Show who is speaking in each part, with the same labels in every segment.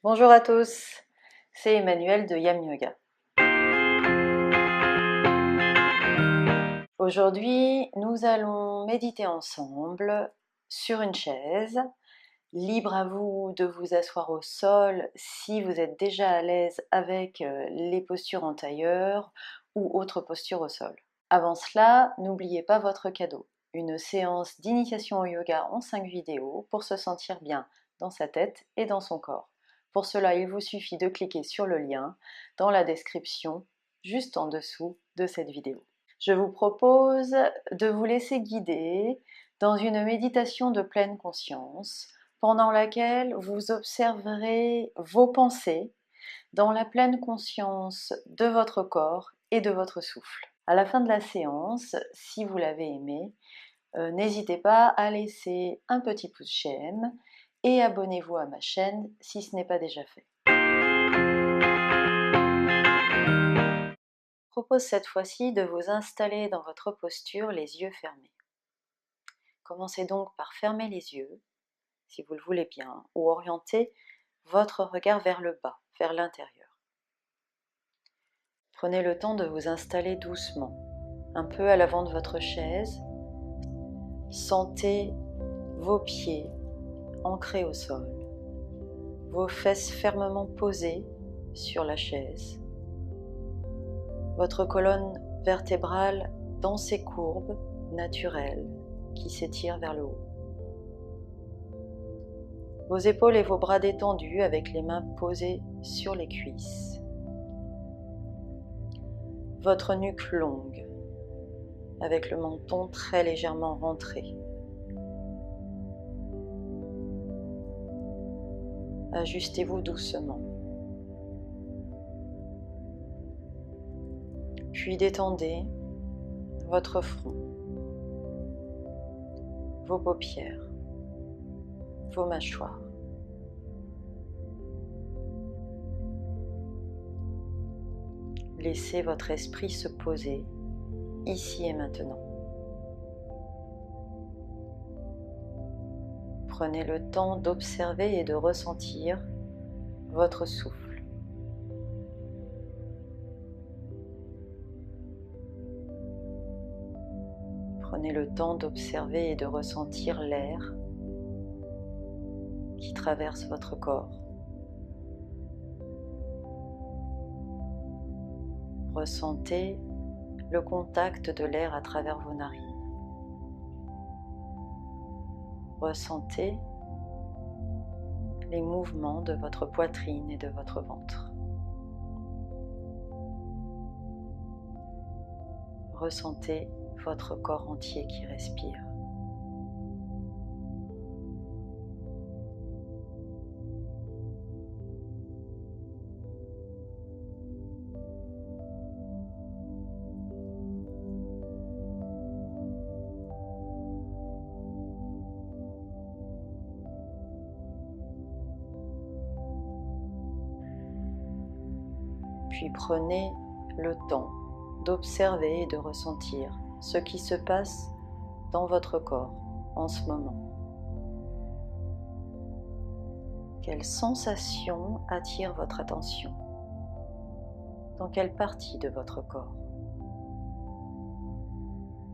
Speaker 1: Bonjour à tous, c'est Emmanuel de Yam Yoga. Aujourd'hui, nous allons méditer ensemble sur une chaise. Libre à vous de vous asseoir au sol si vous êtes déjà à l'aise avec les postures en tailleur ou autres postures au sol. Avant cela, n'oubliez pas votre cadeau, une séance d'initiation au yoga en 5 vidéos pour se sentir bien dans sa tête et dans son corps. Pour cela, il vous suffit de cliquer sur le lien dans la description juste en dessous de cette vidéo. Je vous propose de vous laisser guider dans une méditation de pleine conscience pendant laquelle vous observerez vos pensées dans la pleine conscience de votre corps et de votre souffle. À la fin de la séance, si vous l'avez aimé, n'hésitez pas à laisser un petit pouce j'aime et abonnez-vous à ma chaîne si ce n'est pas déjà fait. Je vous propose cette fois-ci de vous installer dans votre posture les yeux fermés. Commencez donc par fermer les yeux, si vous le voulez bien, ou orienter votre regard vers le bas, vers l'intérieur. Prenez le temps de vous installer doucement, un peu à l'avant de votre chaise. Sentez vos pieds ancrés au sol, vos fesses fermement posées sur la chaise, votre colonne vertébrale dans ses courbes naturelles qui s'étirent vers le haut. Vos épaules et vos bras détendus avec les mains posées sur les cuisses. Votre nuque longue avec le menton très légèrement rentré. Ajustez-vous doucement. Puis détendez votre front, vos paupières, vos mâchoires. Laissez votre esprit se poser ici et maintenant. Prenez le temps d'observer et de ressentir votre souffle. Prenez le temps d'observer et de ressentir l'air qui traverse votre corps. Ressentez le contact de l'air à travers vos narines. Ressentez les mouvements de votre poitrine et de votre ventre. Ressentez votre corps entier qui respire. Puis prenez le temps d'observer et de ressentir ce qui se passe dans votre corps en ce moment. Quelles sensations attirent votre attention? Dans quelle partie de votre corps?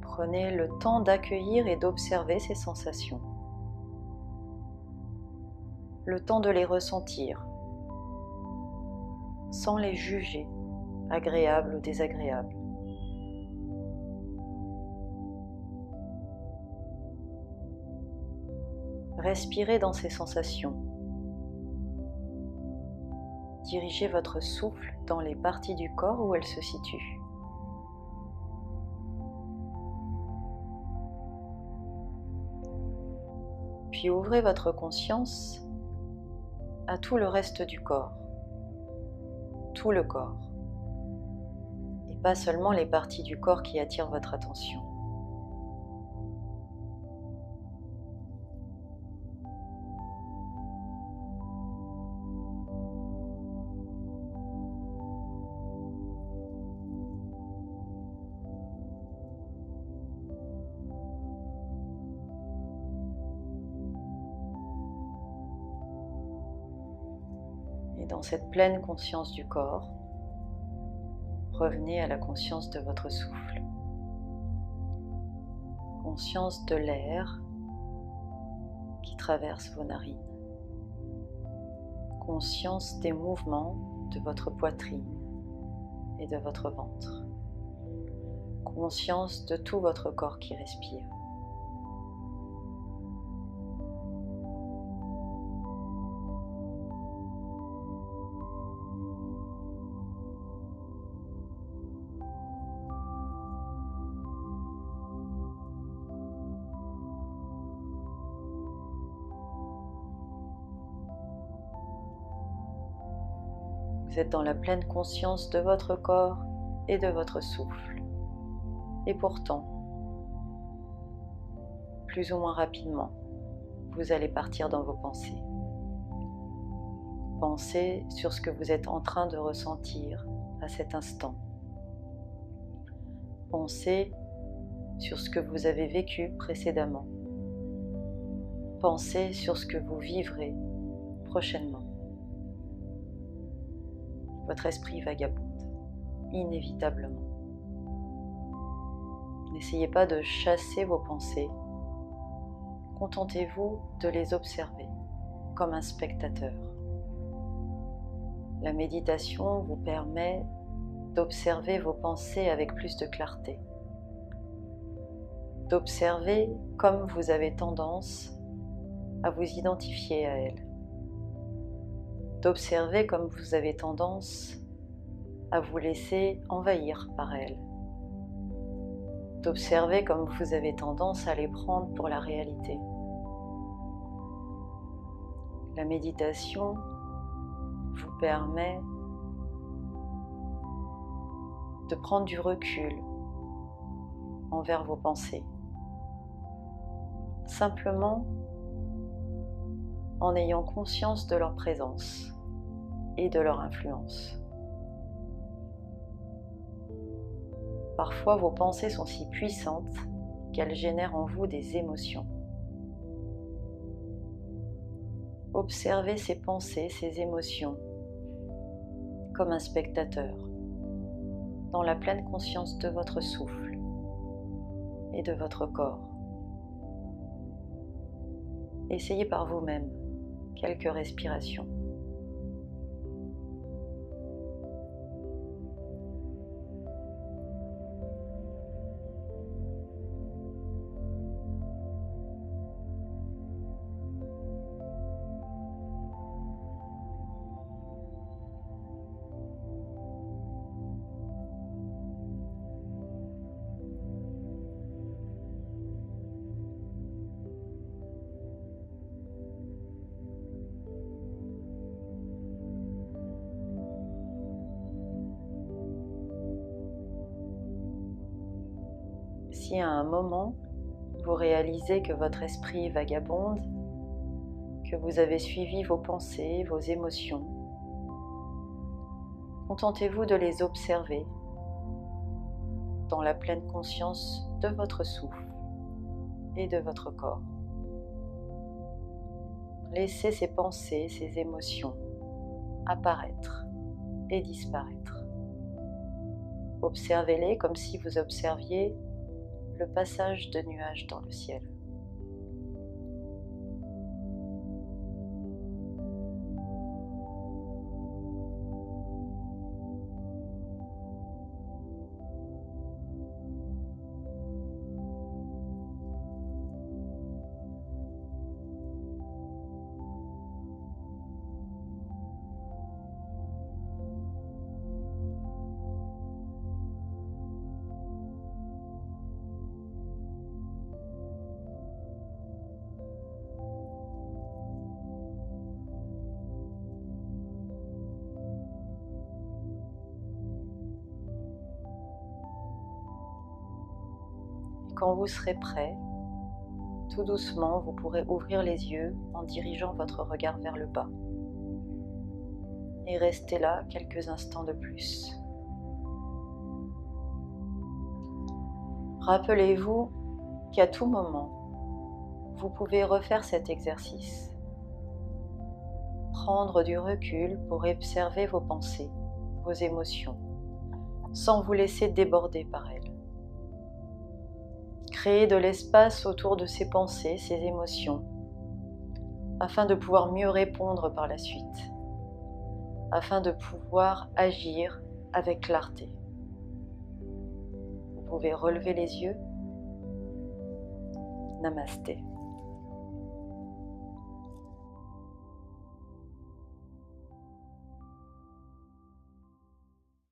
Speaker 1: Prenez le temps d'accueillir et d'observer ces sensations. Le temps de les ressentir, sans les juger, agréables ou désagréables. Respirez dans ces sensations. Dirigez votre souffle dans les parties du corps où elles se situent. Puis ouvrez votre conscience à tout le reste du corps, tout le corps, et pas seulement les parties du corps qui attirent votre attention. dans cette pleine conscience du corps, revenez à la conscience de votre souffle. Conscience de l'air qui traverse vos narines. Conscience des mouvements de votre poitrine et de votre ventre. Conscience de tout votre corps qui respire. Vous êtes dans la pleine conscience de votre corps et de votre souffle. Et pourtant, plus ou moins rapidement, vous allez partir dans vos pensées. Pensez sur ce que vous êtes en train de ressentir à cet instant. Pensez sur ce que vous avez vécu précédemment. Pensez sur ce que vous vivrez prochainement. Votre esprit vagabonde, inévitablement. N'essayez pas de chasser vos pensées. Contentez-vous de les observer comme un spectateur. La méditation vous permet d'observer vos pensées avec plus de clarté. D'observer comme vous avez tendance à vous identifier à elles. D'observer comme vous avez tendance à vous laisser envahir par elles. D'observer comme vous avez tendance à les prendre pour la réalité. La méditation vous permet de prendre du recul envers vos pensées, simplement en ayant conscience de leur présence et de leur influence. Parfois, vos pensées sont si puissantes qu'elles génèrent en vous des émotions. Observez ces pensées, ces émotions, comme un spectateur, dans la pleine conscience de votre souffle et de votre corps. Essayez par vous-même quelques respirations. Si à un moment, vous réalisez que votre esprit vagabonde, que vous avez suivi vos pensées, vos émotions, contentez-vous de les observer dans la pleine conscience de votre souffle et de votre corps. Laissez ces pensées, ces émotions apparaître et disparaître. Observez-les comme si vous observiez le passage de nuages dans le ciel. Quand vous serez prêt, tout doucement, vous pourrez ouvrir les yeux en dirigeant votre regard vers le bas. Et restez là quelques instants de plus. Rappelez-vous qu'à tout moment, vous pouvez refaire cet exercice. prendre du recul pour observer vos pensées, vos émotions, sans vous laisser déborder par elles. Créez de l'espace autour de ces pensées, ces émotions, afin de pouvoir mieux répondre par la suite, afin de pouvoir agir avec clarté. Vous pouvez relever les yeux. Namasté.